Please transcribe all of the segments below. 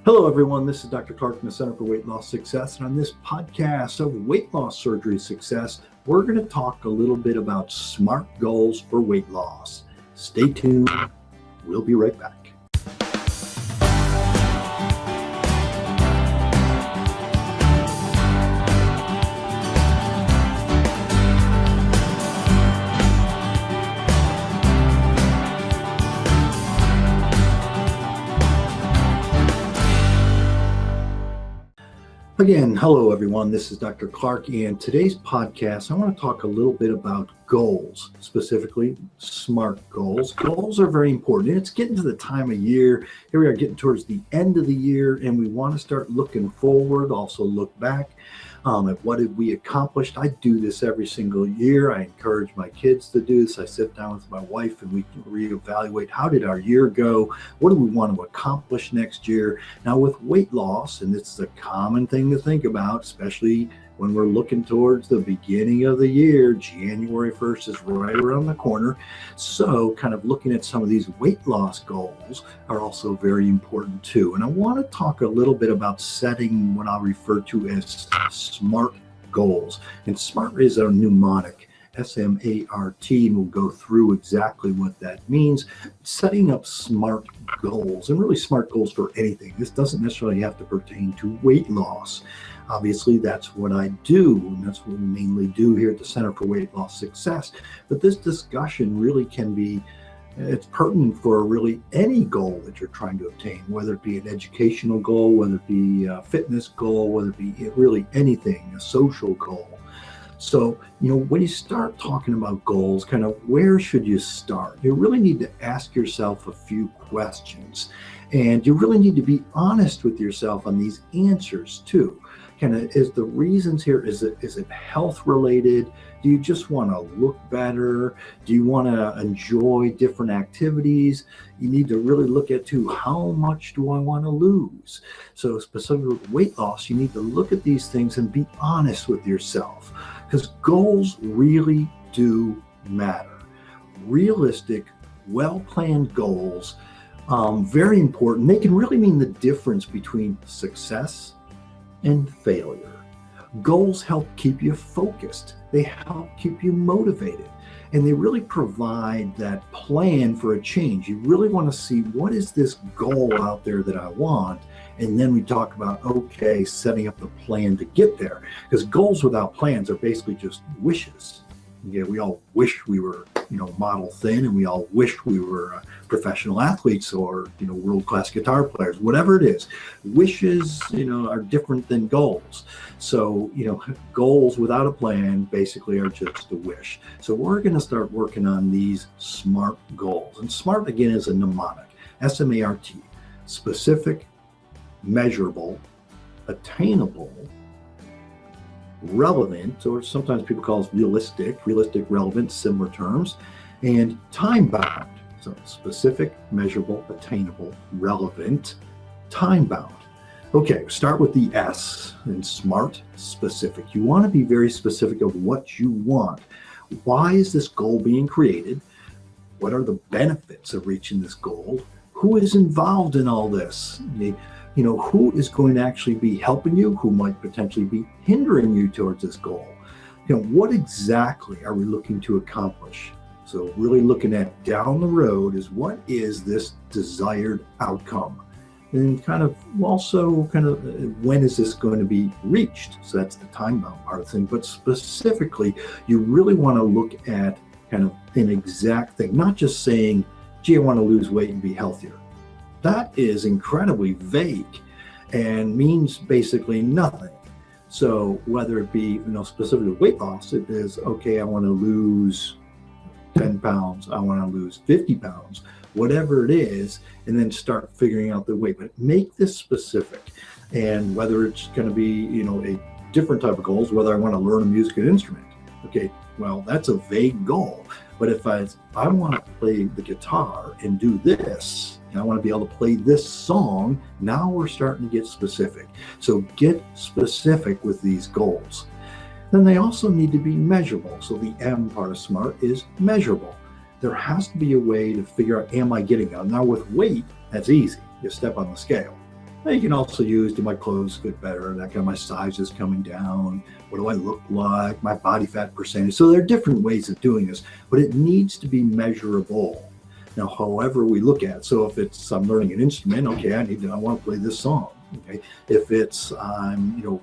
Hello, everyone. This is Dr. Clark from the Center for Weight Loss Success. And on this podcast of weight loss surgery success, we're going to talk a little bit about SMART goals for weight loss. Stay tuned. We'll be right back. Again, hello everyone, this is Dr. Clark, and today's podcast, I want to talk a little bit about goals, specifically SMART goals. Goals are very important, and it's getting to the time of year. Here we are getting towards the end of the year, and we want to start looking forward, also look back at what did we accomplish. I do this every single year. I encourage my kids to do this. I sit down with my wife and we can reevaluate how did our year go? What do we want to accomplish next year? Now with weight loss, and it's a common thing to think about, especially when we're looking towards the beginning of the year, January 1st is right around the corner. So kind of looking at some of these weight loss goals are also very important too. And I want to talk a little bit about setting what I'll refer to as SMART goals. And SMART is a mnemonic, S-M-A-R-T, and we'll go through exactly what that means. Setting up SMART goals, and really SMART goals for anything. This doesn't necessarily have to pertain to weight loss. Obviously, that's what I do, and that's what we mainly do here at the Center for Weight Loss Success. But this discussion really can be, it's pertinent for really any goal that you're trying to obtain, whether it be an educational goal, whether it be a fitness goal, whether it be really anything, a social goal. So, when you start talking about goals, kind of where should you start? You really need to ask yourself a few questions, and you really need to be honest with yourself on these answers too. Kind of, is the reasons here, is it health related? Do you just want to look better? Do you want to enjoy different activities? You need to really look at too, how much do I want to lose? So specifically with weight loss, you need to look at these things and be honest with yourself, because goals really do matter. Realistic, well-planned goals, very important. They can really mean the difference between success and failure. Goals help keep you focused. They help keep you motivated. And they really provide that plan for a change. You really want to see, what is this goal out there that I want? And then we talk about, okay, setting up the plan to get there. Because goals without plans are basically just wishes. Yeah, we all wish we were, model thin, and we all wish we were professional athletes or, world-class guitar players, whatever it is. Wishes, are different than goals. So, goals without a plan basically are just a wish. So we're going to start working on these SMART goals. And SMART, again, is a mnemonic, S-M-A-R-T, specific, measurable, attainable, relevant, or sometimes people call it realistic, relevant, similar terms, and time-bound. So specific, measurable, attainable, relevant, time-bound. Okay, start with the S in SMART, specific. You want to be very specific of what you want. Why is this goal being created? What are the benefits of reaching this goal? Who is involved in all this? Who is going to actually be helping you? Who might potentially be hindering you towards this goal? What exactly are we looking to accomplish? So really looking at down the road is, what is this desired outcome? And when is this going to be reached? So that's the time-bound part of the thing. But specifically, you really want to look at kind of an exact thing, not just saying, gee, I want to lose weight and be healthier. That is incredibly vague and means basically nothing. So whether it be, specifically weight loss, it is, okay, I want to lose 10 pounds, I want to lose 50 pounds, whatever it is, and then start figuring out the way. But make this specific. And whether it's going to be, a different type of goals, whether I want to learn a musical instrument. Okay, well, that's a vague goal. But if I want to play the guitar and do this, and I want to be able to play this song, now we're starting to get specific. So get specific with these goals. Then they also need to be measurable. So the M part of SMART is measurable. There has to be a way to figure out, am I getting there? Now with weight, that's easy. You step on the scale. Now you can also use, do my clothes fit better? That kind of, my size is coming down. What do I look like? My body fat percentage. So there are different ways of doing this, but it needs to be measurable. Now, however we look at it. So if it's, I'm learning an instrument, okay, I want to play this song. Okay. If it's, I'm,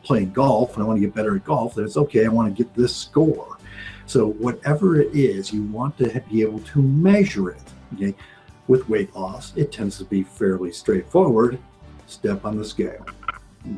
playing golf and I want to get better at golf, then it's okay, I want to get this score. So whatever it is, you want to be able to measure it. Okay. With weight loss, it tends to be fairly straightforward. Step on the scale.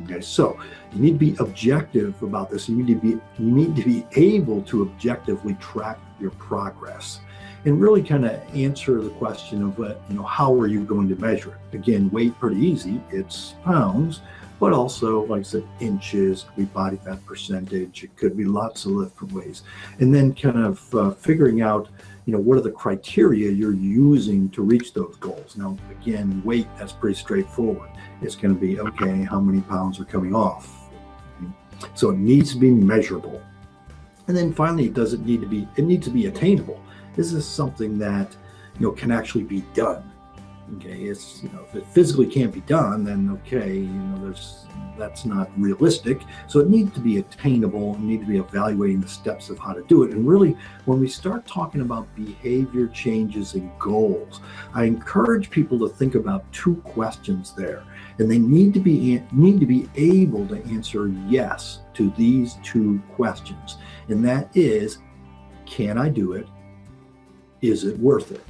Okay, so you need to be objective about this. You need to be able to objectively track your progress and really kind of answer the question of how are you going to measure it? Again, weight, pretty easy. It's pounds, but also, like I said, inches, could be body fat percentage. It could be lots of different ways. And then kind of figuring out, what are the criteria you're using to reach those goals? Now, again, weight, that's pretty straightforward. It's going to be, okay, how many pounds are coming off? So it needs to be measurable. And then finally, it needs to be attainable. This is something that, can actually be done. Okay, it's, if it physically can't be done, then okay, that's not realistic. So it needs to be attainable and need to be evaluating the steps of how to do it. And really, when we start talking about behavior changes and goals, I encourage people to think about two questions there. And they need to be able to answer yes to these two questions. And that is, can I do it? Is it worth it?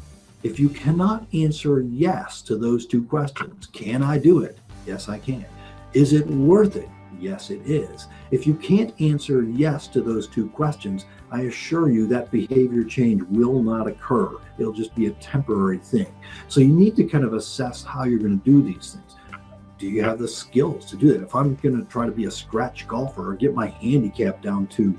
If you cannot answer yes to those two questions, can I do it? Yes, I can. Is it worth it? Yes, it is. If you can't answer yes to those two questions, I assure you that behavior change will not occur. It'll just be a temporary thing. So you need to kind of assess how you're going to do these things. Do you have the skills to do that? If I'm going to try to be a scratch golfer or get my handicap down to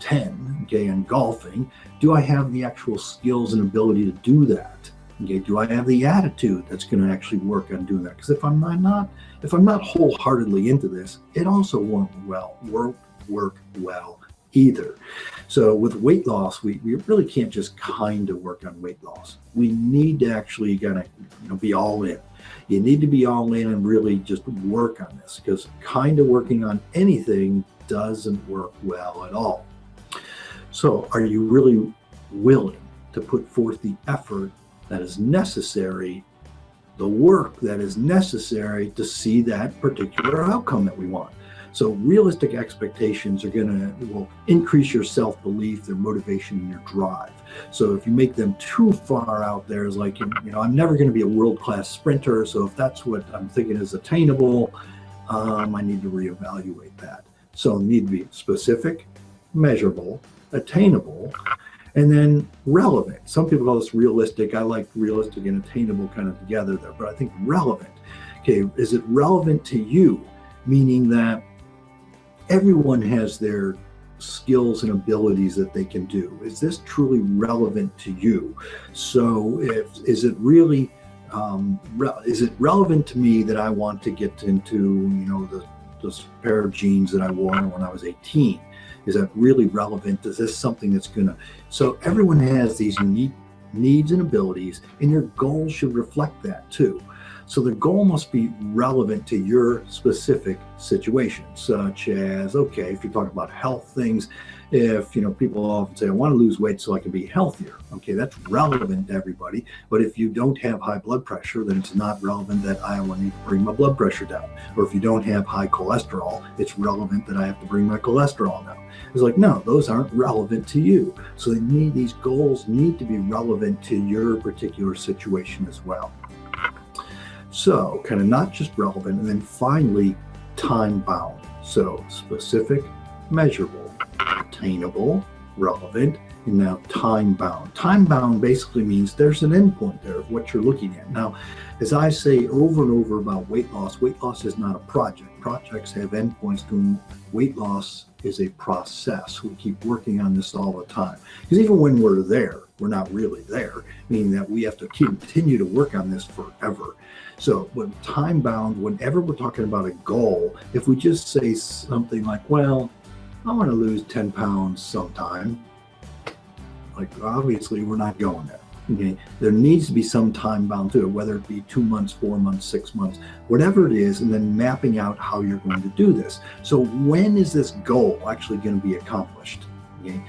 10, okay, in golfing, do I have the actual skills and ability to do that? Okay, do I have the attitude that's going to actually work on doing that? Because if I'm not wholeheartedly into this, it also won't work well either. So with weight loss, we really can't just kind of work on weight loss. We need to actually kind of be all in. You need to be all in and really just work on this, because kind of working on anything doesn't work well at all. So are you really willing to put forth the effort that is necessary, the work that is necessary to see that particular outcome that we want? So realistic expectations will increase your self-belief, their motivation, and your drive. So if you make them too far out there, it's like, I'm never going to be a world-class sprinter. So if that's what I'm thinking is attainable, I need to reevaluate that. So need to be specific, measurable, attainable, and then relevant. Some people call this realistic. I like realistic and attainable kind of together there, but I think relevant. Okay, is it relevant to you? Meaning that everyone has their skills and abilities that they can do. Is this truly relevant to you? So is it relevant to me that I want to get into, this pair of jeans that I wore when I was 18? Is that really relevant? Is this something that's so everyone has these unique needs and abilities, and your goals should reflect that too. So the goal must be relevant to your specific situation, such as, okay, if you're talking about health things, if, people often say, I want to lose weight so I can be healthier. Okay, that's relevant to everybody. But if you don't have high blood pressure, then it's not relevant that I want to bring my blood pressure down. Or if you don't have high cholesterol, it's relevant that I have to bring my cholesterol down. It's like, no, those aren't relevant to you. So these goals need to be relevant to your particular situation as well. So kind of not just relevant, and then finally, time bound. So specific, measurable, attainable, relevant, and now time bound. Time bound basically means there's an endpoint there of what you're looking at. Now, as I say over and over about weight loss is not a project. Projects have endpoints to them. Weight loss is a process. We keep working on this all the time. Because even when we're there, we're not really there, meaning that we have to continue to work on this forever. So when time bound, whenever we're talking about a goal, if we just say something like, well, I want to lose 10 pounds sometime, like obviously we're not going there. Okay, there needs to be some time bound to it, whether it be 2 months, 4 months, 6 months, whatever it is, and then mapping out how you're going to do this. So when is this goal actually going to be accomplished? Okay.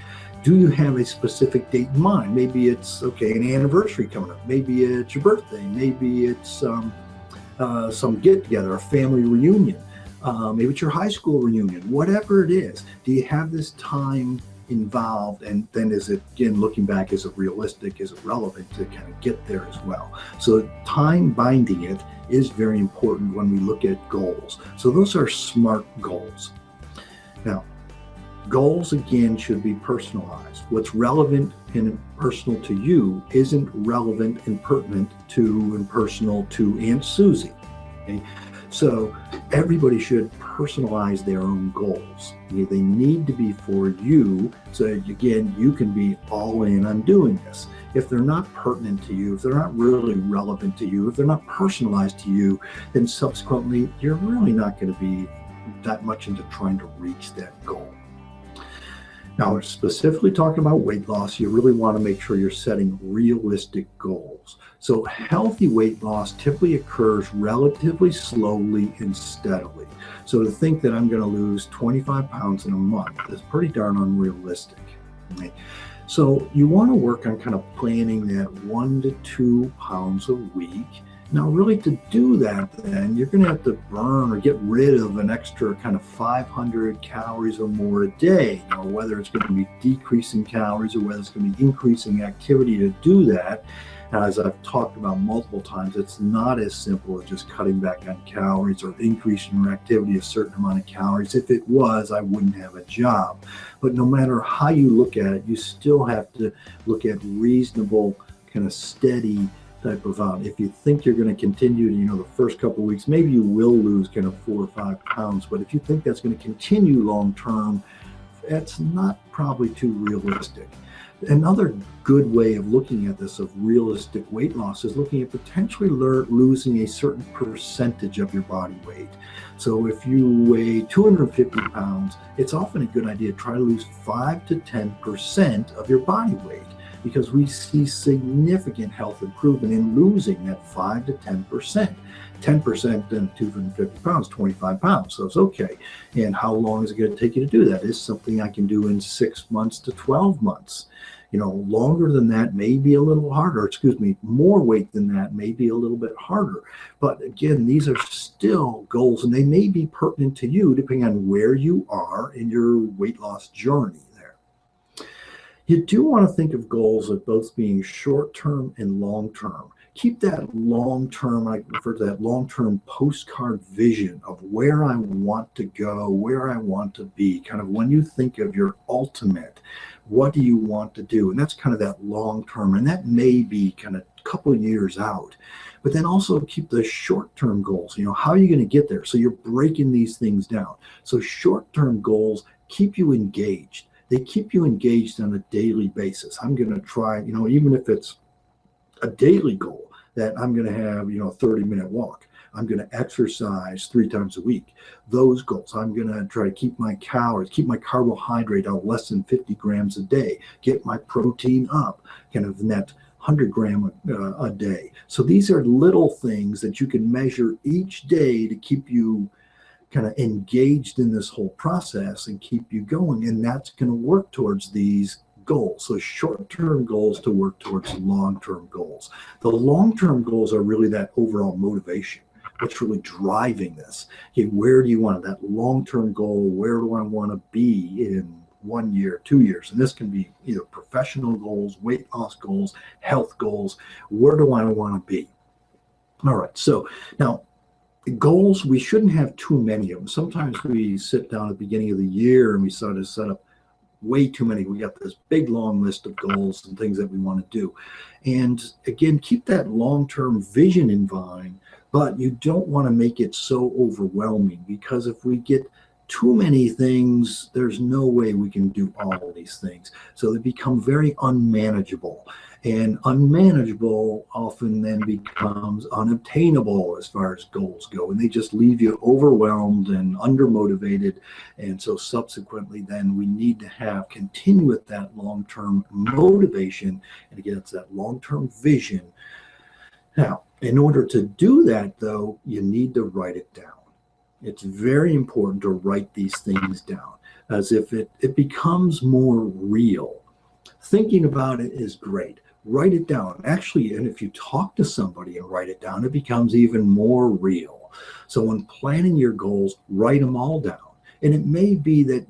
Do you have a specific date in mind? Maybe it's, okay, an anniversary coming up. Maybe it's your birthday. Maybe it's some get together, a family reunion. Maybe it's your high school reunion. Whatever it is, do you have this time involved? And then is it, again, looking back, is it realistic? Is it relevant to kind of get there as well? So time binding it is very important when we look at goals. So those are SMART goals. Now, goals, again, should be personalized. What's relevant and personal to you isn't relevant and pertinent to and personal to Aunt Susie. Okay? So everybody should personalize their own goals. Okay? They need to be for you, so again, you can be all in on doing this. If they're not pertinent to you, if they're not really relevant to you, if they're not personalized to you, then subsequently, you're really not going to be that much into trying to reach that goal. Now, we're specifically talking about weight loss. You really want to make sure you're setting realistic goals. So healthy weight loss typically occurs relatively slowly and steadily. So to think that I'm going to lose 25 pounds in a month is pretty darn unrealistic. Right? So you want to work on kind of planning that 1 to 2 pounds a week. Now, really, to do that, then you're going to have to burn or get rid of an extra kind of 500 calories or more a day. Now, whether it's going to be decreasing calories or whether it's going to be increasing activity to do that, as I've talked about multiple times, it's not as simple as just cutting back on calories or increasing your activity a certain amount of calories. If it was, I wouldn't have a job. But no matter how you look at it, you still have to look at reasonable, kind of steady type of if you think you're going to continue to, the first couple of weeks, maybe you will lose kind of 4 or 5 pounds, but if you think that's going to continue long term, that's not probably too realistic. Another good way of looking at this of realistic weight loss is looking at potentially losing a certain percentage of your body weight. So if you weigh 250 pounds, it's often a good idea to try to lose 5 to 10% of your body weight, because we see significant health improvement in losing that 5 to 10%. 10% then 250 pounds, 25 pounds. So it's okay. And how long is it going to take you to do that? Is something I can do in 6 months to 12 months. Longer than that may be a little harder. More weight than that may be a little bit harder. But again, these are still goals, and they may be pertinent to you depending on where you are in your weight loss journey. You do want to think of goals as both being short-term and long-term. Keep that long-term, I refer to that long-term postcard vision of where I want to go, where I want to be. Kind of when you think of your ultimate, what do you want to do? And that's kind of that long-term, and that may be kind of a couple of years out. But then also keep the short-term goals. How are you going to get there? So you're breaking these things down. So short-term goals keep you engaged. They keep you engaged on a daily basis. I'm going to try, even if it's a daily goal that I'm going to have, a 30-minute walk. I'm going to exercise 3 times a week. Those goals. I'm going to try to keep my calories, keep my carbohydrate out less than 50 grams a day, get my protein up, kind of in that 100 gram a day. So these are little things that you can measure each day to keep you kind of engaged in this whole process and keep you going, and that's going to work towards these goals. So short-term goals to work towards long-term goals. The long-term goals are really that overall motivation. What's really driving this? Okay, where do you want that long-term goal? Where do I want to be in 1 year, 2 years? And this can be either professional goals, weight loss goals, health goals. Where do I want to be? All right, so now goals, we shouldn't have too many of them. Sometimes we sit down at the beginning of the year and we start to set up way too many. We got this big long list of goals and things that we want to do. And again, keep that long-term vision in mind, but you don't want to make it so overwhelming, because if we get too many things, there's no way we can do all of these things. So they become very unmanageable. And unmanageable often then becomes unobtainable as far as goals go. And they just leave you overwhelmed and undermotivated. And so subsequently, then we need to continue with that long-term motivation. And again, it's that long-term vision. Now, in order to do that, though, you need to write it down. It's very important to write these things down, as if it becomes more real. Thinking about it is great. Write it down. Actually, and if you talk to somebody and write it down, it becomes even more real. So when planning your goals, write them all down. And it may be that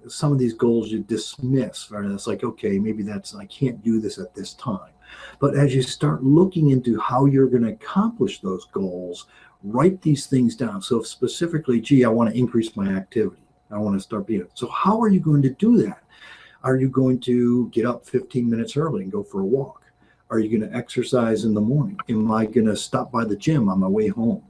some of these goals you dismiss, right? It's like, okay, maybe I can't do this at this time. But as you start looking into how you're going to accomplish those goals, write these things down. So if specifically, gee, I want to increase my activity. I want to start being. So how are you going to do that? Are you going to get up 15 minutes early and go for a walk? Are you going to exercise in the morning? Am I going to stop by the gym on my way home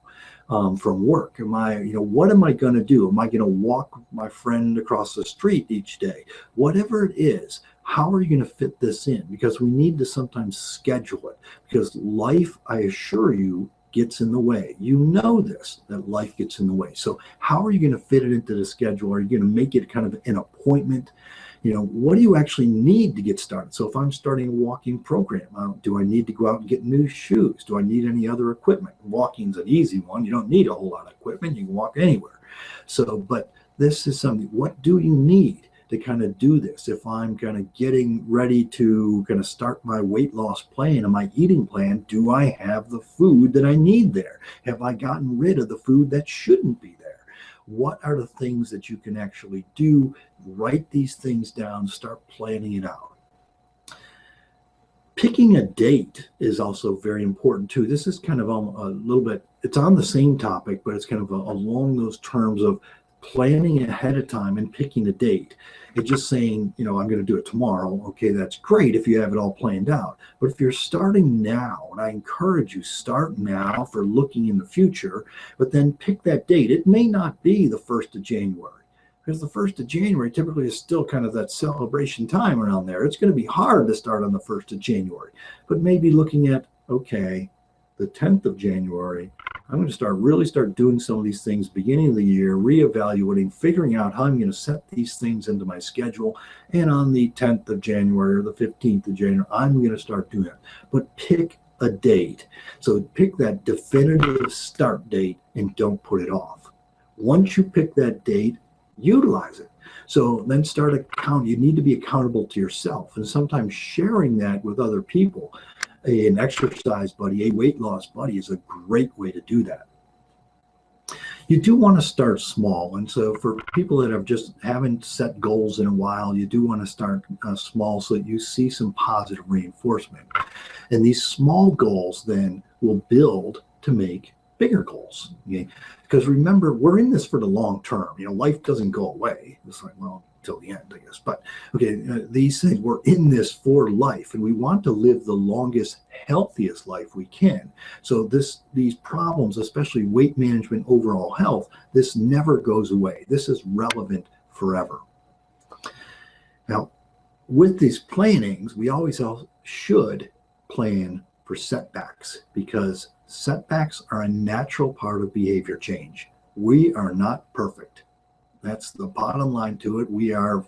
from work? What am I going to do? Am I going to walk my friend across the street each day? Whatever it is, how are you going to fit this in? Because we need to sometimes schedule it, because life, I assure you, gets in the way. You know this, that life gets in the way. So how are you going to fit it into the schedule? Are you going to make it kind of an appointment? What do you actually need to get started? So if I'm starting a walking program, do I need to go out and get new shoes? Do I need any other equipment? Walking's an easy one. You don't need a whole lot of equipment. You can walk anywhere. So, but this is something, what do you need to kind of do this? If I'm kind of getting ready to kind of start my weight loss plan and my eating plan, do I have the food that I need there? Have I gotten rid of the food that shouldn't be there? What are the things that you can actually do? Write these things down, start planning it out. Picking a date is also very important too. This is kind of a little bit, it's on the same topic, but it's kind of along those terms of planning ahead of time and picking a date. It's just saying, I'm going to do it tomorrow. Okay, that's great if you have it all planned out. But if you're starting now, and I encourage you, start now for looking in the future, but then pick that date. It may not be the 1st of January, because the 1st of January typically is still kind of that celebration time around there. It's going to be hard to start on the 1st of January, but maybe looking at, okay, the 10th of January, I'm going to really start doing some of these things beginning of the year, reevaluating, figuring out how I'm going to set these things into my schedule. And on the 10th of January or the 15th of January, I'm going to start doing it. But pick a date. So pick that definitive start date and don't put it off. Once you pick that date, utilize it. So then start account. You need to be accountable to yourself, and sometimes sharing that with other people. An exercise buddy, a weight loss buddy is a great way to do that. You do want to start small. And so for people that haven't set goals in a while, you do want to start small so that you see some positive reinforcement. And these small goals then will build to make bigger goals. Okay? Because remember, we're in this for the long term. Life doesn't go away. It's like, well, till the end, I guess. But okay, these things, we're in this for life, and we want to live the longest, healthiest life we can. So these problems, especially weight management, overall health, this never goes away. This is relevant forever. Now, with these plannings, we always should plan for setbacks, because setbacks are a natural part of behavior change. We are not perfect. That's the bottom line to it. We are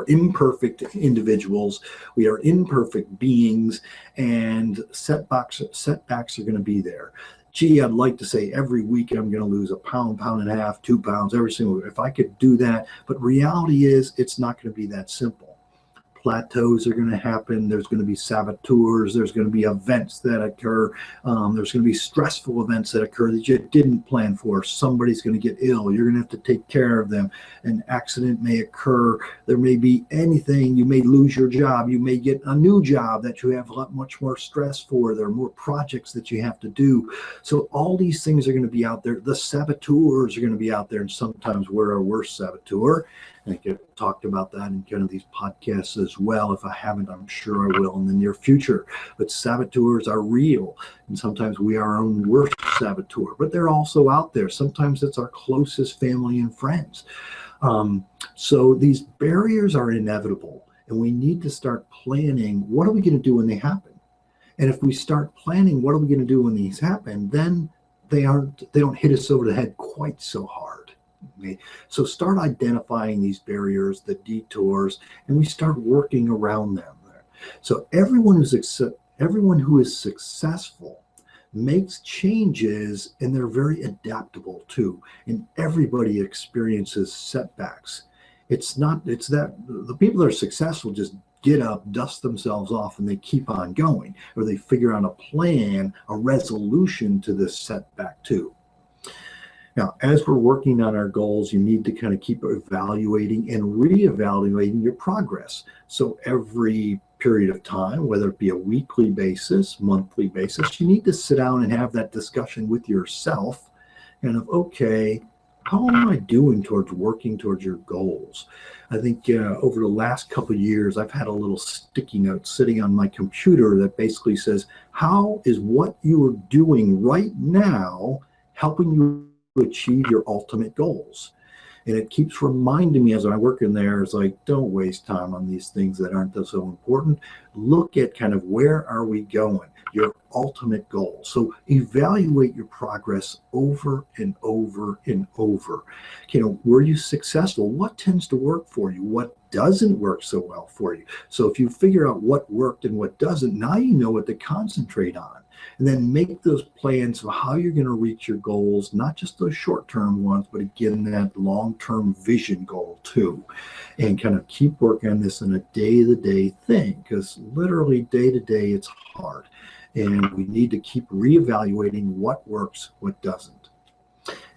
imperfect individuals. We are imperfect beings, and setbacks are going to be there. Gee, I'd like to say every week I'm going to lose a pound, pound and a half, 2 pounds every single week. If I could do that, but reality is it's not going to be that simple. Plateaus are going to happen. There's going to be saboteurs. There's going to be events that occur. There's going to be stressful events that occur that you didn't plan for. Somebody's going to get ill. You're going to have to take care of them. An accident may occur. There may be anything. You may lose your job. You may get a new job that you have a lot much more stress for. There are more projects that you have to do. So all these things are going to be out there. The saboteurs are going to be out there, and sometimes we're our worst saboteur. I think I've talked about that in kind of these podcasts as well. If I haven't, I'm sure I will in the near future. But saboteurs are real, and sometimes we are our own worst saboteur, but they're also out there. Sometimes it's our closest family and friends. So these barriers are inevitable, And we need to start planning, what are we going to do when they happen? And if we start planning, what are we going to do when these happen, then they don't hit us over the head quite so hard. Okay? So start identifying these barriers, the detours, and we start working around them. So everyone who is successful makes changes, and they're very adaptable too. And everybody experiences setbacks. It's that the people that are successful just get up, dust themselves off, and they keep on going, or they figure out a plan, a resolution to this setback too. Now, as we're working on our goals, you need to kind of keep evaluating and reevaluating your progress. So every period of time, whether it be a weekly basis, monthly basis, you need to sit down and have that discussion with yourself and okay, how am I doing towards working towards your goals? I think over the last couple of years, I've had a little sticky note sitting on my computer that basically says, how is what you are doing right now helping you achieve your ultimate goals? And it keeps reminding me as I work in there, it's like, don't waste time on these things that aren't so important. Look at kind of where are we going, your ultimate goal. So evaluate your progress over and over and over. Were you successful? What tends to work for you? What doesn't work so well for you? So if you figure out what worked and what doesn't, now you know what to concentrate on. And then make those plans of how you're going to reach your goals, not just those short-term ones, but again, that long-term vision goal too. And kind of keep working on this in a day-to-day thing, because literally day-to-day, it's hard. And we need to keep reevaluating what works, what doesn't.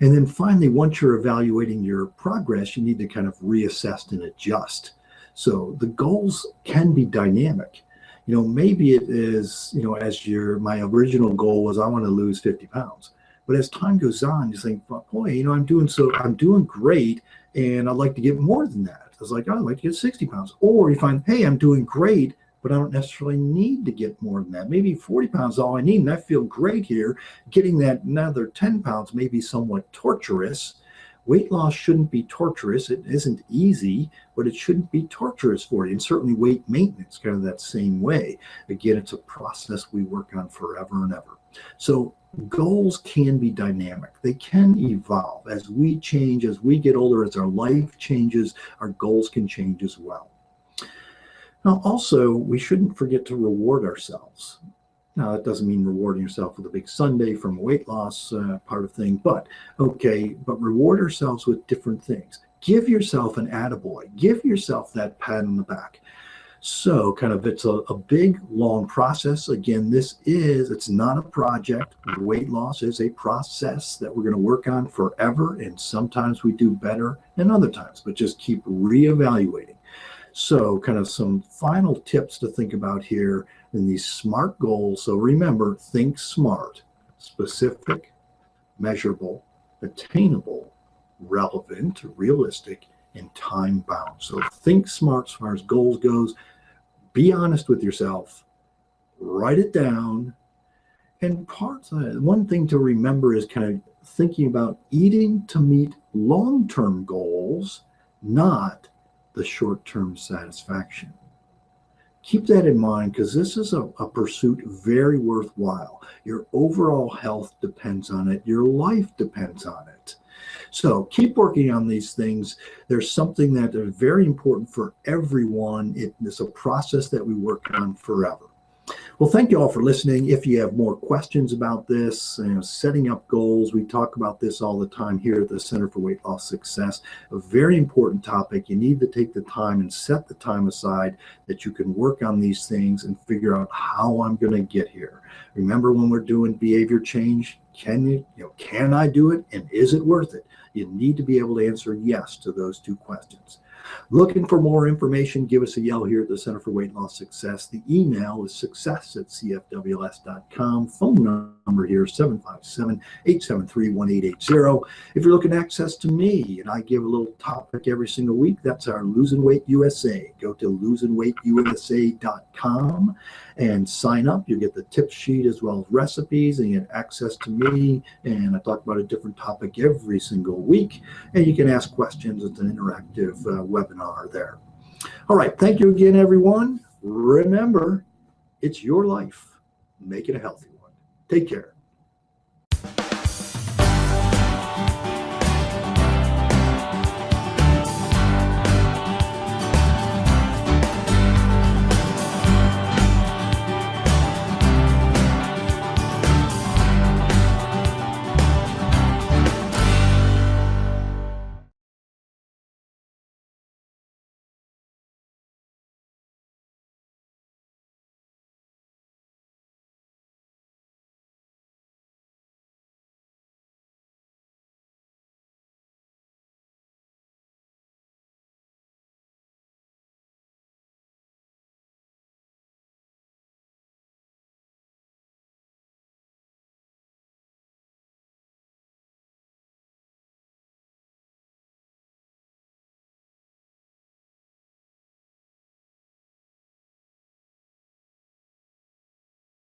And then finally, once you're evaluating your progress, you need to kind of reassess and adjust. So the goals can be dynamic. Maybe it is, my original goal was I want to lose 50 pounds. But as time goes on, you think, boy, I'm doing great, and I'd like to get more than that. It's like, I'd like to get 60 pounds. Or you find, hey, I'm doing great, but I don't necessarily need to get more than that. Maybe 40 pounds is all I need, and I feel great here. Getting that another 10 pounds may be somewhat torturous. Weight loss shouldn't be torturous. It isn't easy, but it shouldn't be torturous for you. And certainly weight maintenance, kind of that same way. Again, it's a process we work on forever and ever. So goals can be dynamic. They can evolve. As we change, as we get older, as our life changes, our goals can change as well. Now, also, we shouldn't forget to reward ourselves. Now, that doesn't mean rewarding yourself with a big sundae from a weight loss part of thing, but reward ourselves with different things. Give yourself an attaboy. Give yourself that pat on the back. So it's a big, long process. Again, it's not a project. Weight loss is a process that we're going to work on forever, and sometimes we do better than other times, but just keep reevaluating. So some final tips to think about here in these SMART goals. So remember, think SMART: specific, measurable, attainable, relevant, realistic, and time bound. So think SMART as far as goals goes. Be honest with yourself. Write it down. And one thing to remember is kind of thinking about eating to meet long-term goals, not the short-term satisfaction. Keep that in mind, because this is a pursuit very worthwhile. Your overall health depends on it. Your life depends on it. So keep working on these things. There's something that is very important for everyone. It's a process that we work on forever. Well, thank you all for listening. If you have more questions about this, setting up goals, we talk about this all the time here at the Center for Weight Loss Success. A very important topic. You need to take the time and set the time aside that you can work on these things and figure out how I'm going to get here. Remember, when we're doing behavior change, can I do it, and is it worth it? You need to be able to answer yes to those two questions. Looking for more information, give us a yell here at the Center for Weight Loss Success. The email is success@cfws.com. Phone number here is 757-873-1880. If you're looking to access to me, and I give a little topic every single week, that's our Losing Weight USA. Go to losingweightusa.com and sign up. You'll get the tip sheet as well as recipes, and you get access to me. And I talk about a different topic every single week. And you can ask questions. It's an interactive webinar there. All right. Thank you again, everyone. Remember, it's your life. Make it a healthy one. Take care.